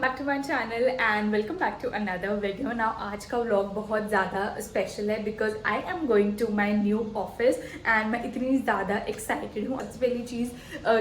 Back to my channel and welcome back to another video. Now आज का vlog बहुत ज़्यादा स्पेशल है because I am going to my new office and मैं इतनी ज़्यादा एक्साइटेड हूँ। सबसे पहली चीज़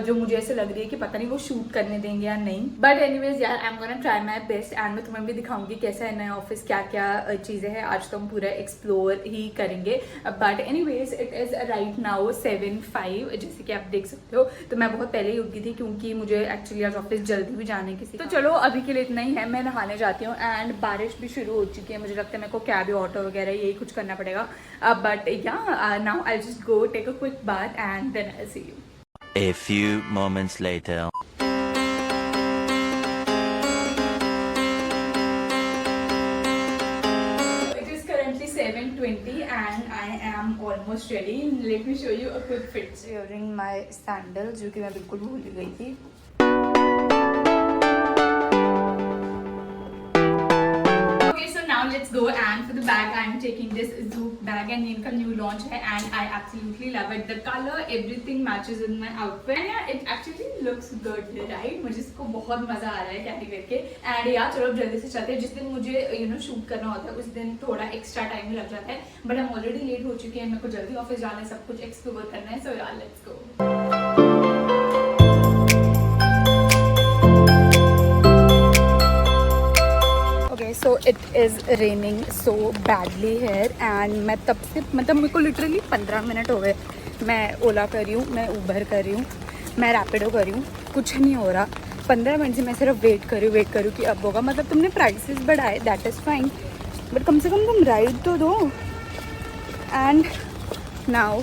जो मुझे ऐसे लग रही है कि पता नहीं वो शूट करने देंगे या नहीं, बट एनीवेज यार I am gonna try my best and मैं तुम्हें भी दिखाऊंगी कैसा है नया ऑफिस, क्या क्या चीज़ें हैं। आज तो हम पूरा एक्सप्लोर ही करेंगे, but anyways it is right now 7:05 जैसे कि आप देख सकते हो। तो मैं बहुत पहले ही उठ गई थी क्योंकि मुझे एक्चुअली आज ऑफिस जल्दी भी जाने की। तो चलो अभी के लिए इतना ही है, मैं नहाने जाती हूँ एंड बारिश भी शुरू हो चुकी है। मुझे लगता है मेरे को कैब या ऑटो वगैरह यही कुछ करना पड़ेगा, but yeah now I just go take a quick bath and then I see you. A few moments later. It is currently 7:20 and I am almost ready. Let me show you a quick fit. Wearing my sandals जो कि मैं बिल्कुल भूल गई थी। Now let's go, and for the bag I am taking this Zoop bag and इनका new launch है and I absolutely love it. The color, everything matches with my outfit and yeah, it actually looks good, right? मुझे इसको बहुत मजा आ रहा है carry करके and यार चलो अब जल्दी से चलते हैं। जिस दिन मुझे शूट करना होता है उस दिन थोड़ा एक्स्ट्रा टाइम लग जाता है, बट हम ऑलरेडी लेट हो चुके हैं। मेरे को जल्दी ऑफिस जाना है, सब कुछ एक्सप्लोर करना है, so yeah, let's go. So it is raining so badly here and मैं तब से मतलब मेरे को लिटरली 15 मिनट हो गए। मैं ओला कर रही हूँ, मैं उबर कर रही हूँ, मैं रैपिडो कर रही हूँ, कुछ नहीं हो रहा। 15 मिनट से मैं सिर्फ वेट कर रही हूँ कि अब होगा। मतलब तुमने प्राइसेस बढ़ाए, दैट इज़ फाइन, बट कम से कम तुम राइड तो दो। And now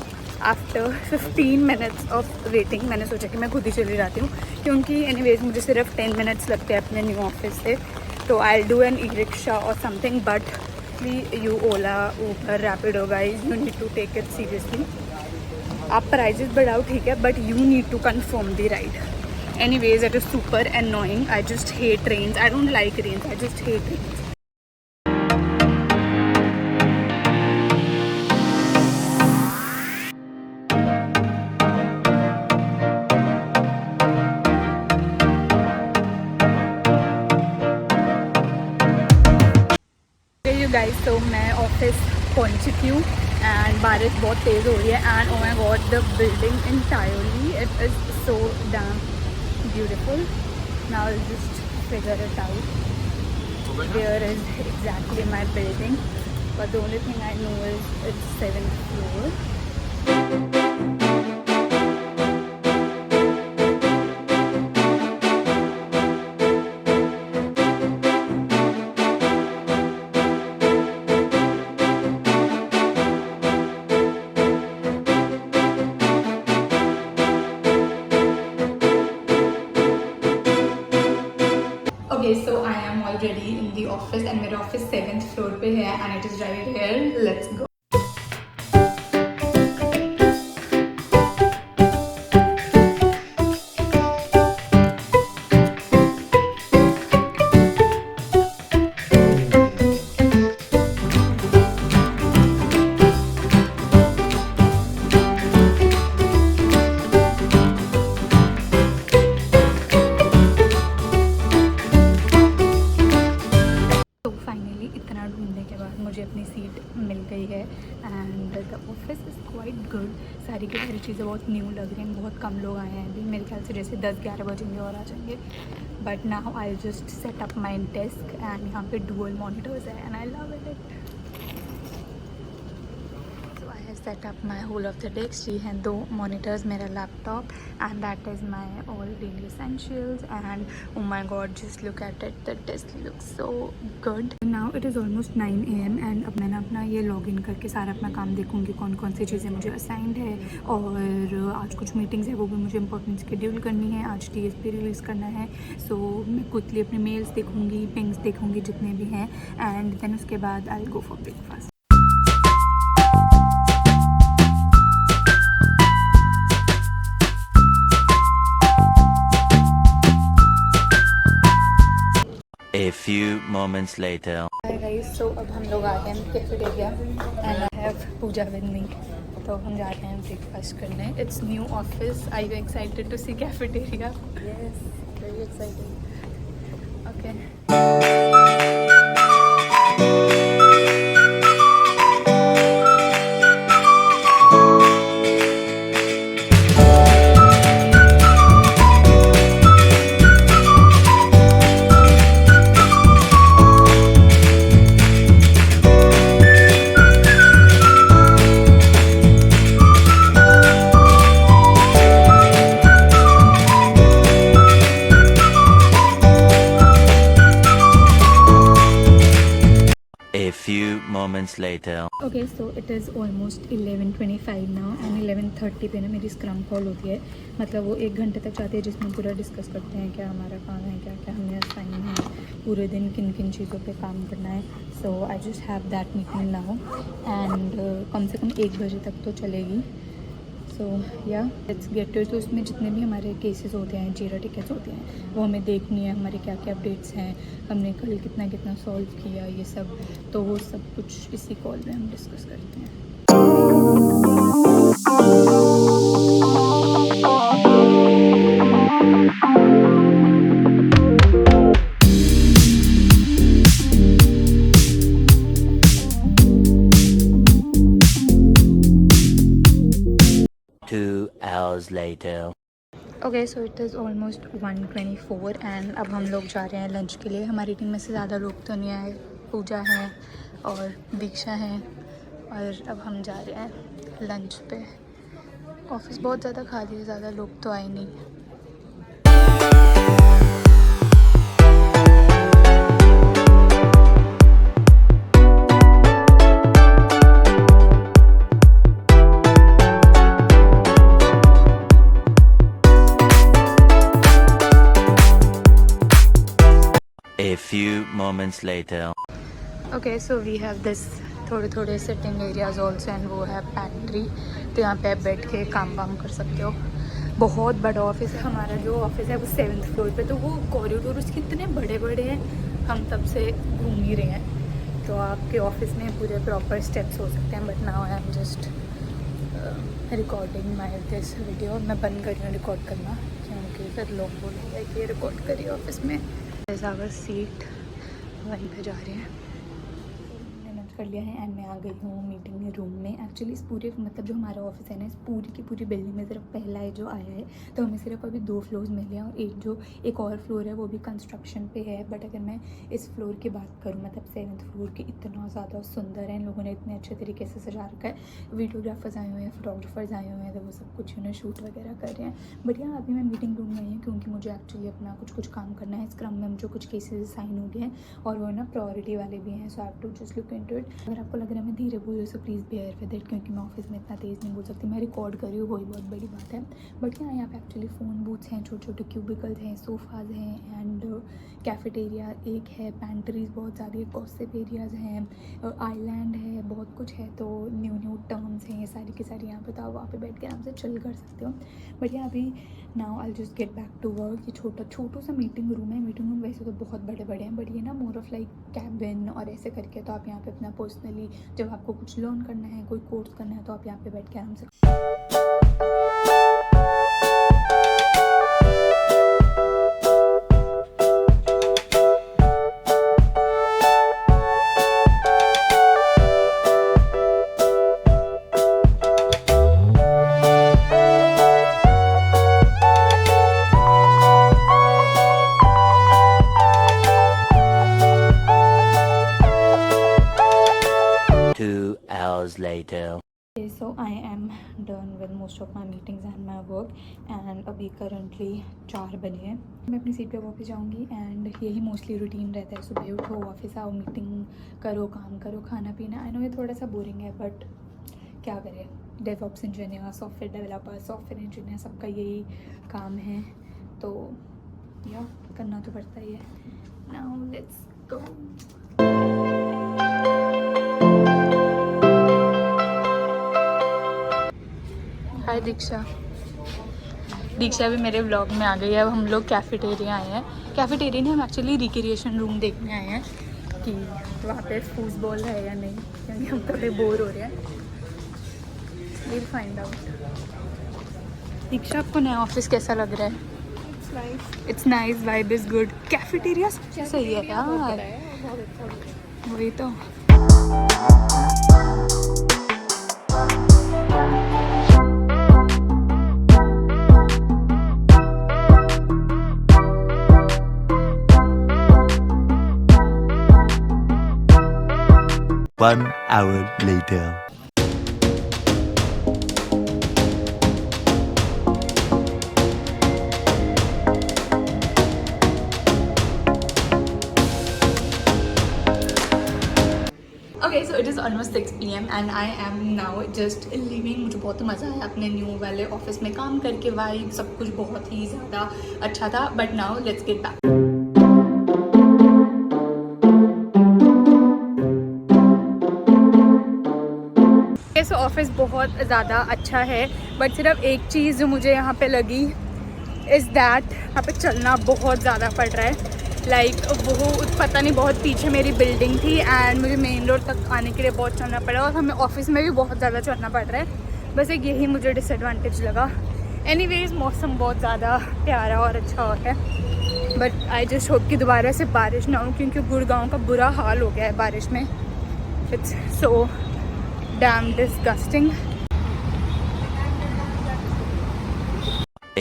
after 15 minutes of waiting मैंने सोचा कि मैं खुद ही चली जाती हूँ क्योंकि एनीवेज मुझे सिर्फ 10 मिनट्स लगते हैं अपने न्यू ऑफिस से। तो I do an e rickshaw or something, but you Ola Uber Rapido guys you need to take it seriously. आप प्राइजेस बढ़ाओ ठीक है, but you need to confirm the ride. Anyways it is super annoying. I just hate trains, I don't like trains, I just hate trains. Guys तो मैं office पहुंच चुकी हूँ and बारिश बहुत तेज़ हो रही है and oh my God the building entirely it is so damn beautiful. Now I just figure it out where is exactly my building, but the only thing I know is it's 7th floor. Okay, so I am already in the office and मेरा office 7th floor पे है and it is right here. Let's go. मुझे अपनी seat मिल गई है and the office is quite good. सारी की सारी चीज़ें बहुत न्यू लग रही हैं, बहुत कम लोग आए हैं अभी, मेरे ख्याल से जैसे 10-11 बजेंगे और आ जाएंगे। But now I just set up my desk and यहाँ पे डुअल मॉनिटर्स है and I love it. Set up my whole of the desk. ये हैं 2 मॉनिटर्स, मेरा laptop and that is my all daily essentials and oh my God just look at it, the desk looks so good. Now it is almost 9 AM and अब मैंने अपना ये log in करके सारा अपना काम देखूंगी कौन कौन सी चीज़ें मुझे असाइंड है। और आज कुछ मीटिंग्स है वो भी मुझे इंपॉर्टेंट शेड्यूल करनी है। आज TSP रिलीज़ करना है, सो मैं क्विकली अपने मेल्स देखूँगी, पिंग्स देखूँगी जितने भी हैं एंड देन उसके बाद I go for breakfast. A few moments later. Hi guys, so अब हम लोग आ गए हैं cafeteria and I have Pooja with me. तो हम जा रहे हैं ब्रेकफास्ट करने। It's new office. Are you excited to see cafeteria? Yes, very exciting. Okay. A few moments later. Okay so it is almost 11:25 now and 11:30 पे ना मेरी scrum call होती है। मतलब वो 1 घंटे तक जाती है जिसमें पूरा डिस्कस करते हैं क्या हमारा काम है, क्या क्या हमने असाइन है, पूरे दिन किन किन चीज़ों पे काम करना है। So I just have that meeting now and कम से कम 1 बजे तक तो चलेगी। सो या लेट्स गेट टू। तो उसमें जितने भी हमारे केसेस होते हैं, जीरा टिकट्स होते हैं, वो हमें देखनी है, हमारे क्या क्या अपडेट्स हैं, हमने कल कितना कितना सॉल्व किया, ये सब। तो वो सब कुछ इसी कॉल में हम डिस्कस करते हैं। Two hours later. Okay so it is almost 1:24 and अब हम लोग जा रहे हैं लंच के लिए। हमारी टीम में से ज़्यादा लोग तो नहीं आए, पूजा है और दीक्षा है, और अब हम जा रहे हैं लंच पे। ऑफिस बहुत ज़्यादा खाली है, ज़्यादा लोग तो आए नहीं। A few moments later. Okay so we have this थोड़े थोड़े सिटिंग एरियाज ऑल्सो एंड वो है पैंट्री। तो यहाँ पे आप बैठ के काम वाम कर सकते हो। बहुत बड़ा ऑफिस है हमारा। जो ऑफिस है वो 7th फ्लोर पे, तो वो कॉरिडोर उसके इतने बड़े बड़े हैं, हम तब से घूम ही रहे हैं। तो आपके ऑफिस में पूरे प्रॉपर स्टेप्स हो सकते हैं। But now I am just recording my this video. मैं बंद कर रही हूँ रिकॉर्ड करना क्योंकि फिर लोग बोलेंगे कि रिकॉर्ड करिए ऑफिस में। आवर सीट वहीं पे जा रहे हैं। कर लिया है एंड मैं आ गई हूँ मीटिंग रूम में। एक्चुअली इस पूरे मतलब जो हमारा ऑफिस है ना, इस पूरी की पूरी बिल्डिंग में सिर्फ पहला है जो आया है। तो हमें सिर्फ अभी 2 फ्लोर्स मिले हैं और एक और फ्लोर है वो भी कंस्ट्रक्शन पे है। बट अगर मैं इस फ्लोर की बात करूँ, मतलब 7th फ्लोर की, इतना ज़्यादा सुंदर है। इन लोगों ने इतने अच्छे तरीके से सजा रखा है। वीडियोग्राफर्स आए हुए हैं, फोटोग्राफर्स आए हुए हैं, तो वो सब कुछ उन्हें शूट वगैरह कर रहे हैं। बट यहाँ अभी मैं मीटिंग रूम में आई हूँ क्योंकि मुझे एक्चुअली अपना कुछ काम करना है। स्क्रम में मुझे कुछ केसेस साइन हो गए हैं और वो ना प्रायोरिटी वाले भी हैं। So I have to just look into it. अगर आपको लग रहा है मैं धीरे बोल रही हूँ so please bear with it, क्योंकि मैं ऑफिस में इतना तेज़ नहीं बोल सकती। मैं रिकॉर्ड कर रही हूँ, वही बहुत बड़ी बात है। बट यहाँ पे एक्चुअली फ़ोन बूथ्स हैं, छोटे छोटे क्यूबिकल्स हैं, सोफ़ाज़ हैं एंड कैफेटेरिया एक है, पैंट्रीज बहुत ज़्यादा, गॉसिप एरियाज़ हैं, आइलैंड है, बहुत कुछ है। तो न्यू टर्म्स हैं, ये सारी की सारी यहाँ पे। तो आप वहाँ पे बैठ के आराम से चिल कर सकते हो। बट यहाँ अभी now I just get back to work. ये छोटा सा मीटिंग रूम है। मीटिंग रूम वैसे तो बहुत बड़े बड़े हैं, बट ये ना मोर ऑफ लाइक कैबिन और ऐसे करके। तो आप यहाँ पे अपना पर्सनली जब आपको कुछ लर्न करना है, कोई कोर्स करना है, तो आप यहाँ पे बैठ के आराम से। Later. So I am done with most of my meetings and my work and अभी currently 4 बजे हैं। मैं अपनी सीट पे वापस जाऊंगी एंड यही मोस्टली रूटीन रहता है। सुबह उठो, ऑफिस आओ, मीटिंग करो, काम करो, खाना पीना। आई नो ये थोड़ा सा बोरिंग है बट क्या करें। DevOps engineer, software developer, software engineer, सबका यही काम है। तो या करना तो पड़ता ही है। Now let's go. हाय दीक्षा भी मेरे व्लॉग में आ गई है। अब हम लोग कैफेटेरिया आए हैं। कैफेटेरिया नहीं, हम एक्चुअली रिक्रिएशन रूम देखने आए हैं कि वहाँ पे फूटबॉल है या नहीं, क्योंकि हम थोड़े बोर हो रहे हैं। Will find out. दीक्षा, आपको नया ऑफिस कैसा लग रहा है? It's nice, vibe is good, cafeteria सबसे सही है यार, वही तो। One hour later. Okay, so it is almost 6 PM and I am now just leaving. मुझे बहुत मज़ा आया अपने न्यू वाले ऑफिस में काम करके, वाइब सब कुछ बहुत ही ज़्यादा अच्छा था, but now let's get back. So office बहुत ज़्यादा अच्छा है, बट सिर्फ एक चीज़ जो मुझे यहाँ पे लगी इज़ दैट यहाँ पे चलना बहुत ज़्यादा पड़ रहा है। लाइक वो पता नहीं, बहुत पीछे मेरी बिल्डिंग थी एंड मुझे मेन रोड तक आने के लिए बहुत चलना पड़ा, और हमें ऑफिस में भी बहुत ज़्यादा चलना पड़ रहा है। बस एक यही मुझे डिसएडवांटेज लगा। एनीवेज मौसम बहुत ज़्यादा प्यारा और अच्छा हो है, बट आई जस्ट होप कि दोबारा से बारिश ना हो, क्योंकि गुड़गांव का बुरा हाल हो गया है बारिश में। It's so damn disgusting.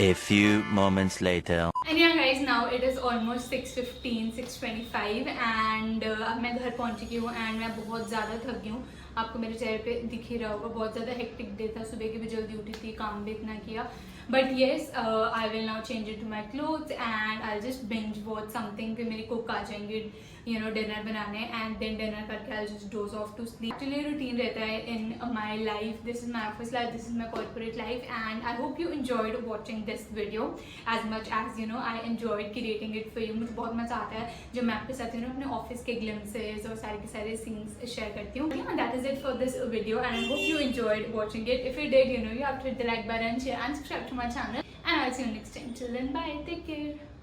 A few moments later. And yeah guys, now it is almost 6:15, 6:25 and अब मैं घर पहुंच चुकी हूँ and मैं बहुत ज़्यादा थक गई हूँ। आपको मेरे चेहरे पे दिख ही रहा होगा, बहुत ज़्यादा हेक्टिक डे था, सुबह की भी जल्दी उठी थी, काम भी इतना किया। But yes, I will now change into my clothes and I'll just binge watch something। फिर मेरी कुक आ जाएंगी डिनर बनाने, and then dinner करके I'll just doze off to sleep। Actually routine रहता है in my life, this is my office life, this is my corporate life, and I hope you enjoyed watching this video as much as I enjoyed creating it for you। मुझे बहुत मजा आता है जब मैं आपके साथ अपने ऑफिस के glimpses और सारे के सारे scenes शेयर करती हूँ। And that is it for this video and I hope you enjoyed watching it। If you did, you have to hit the like button, share and subscribe to my channel, and I'll see you next time। Till then, bye, take care।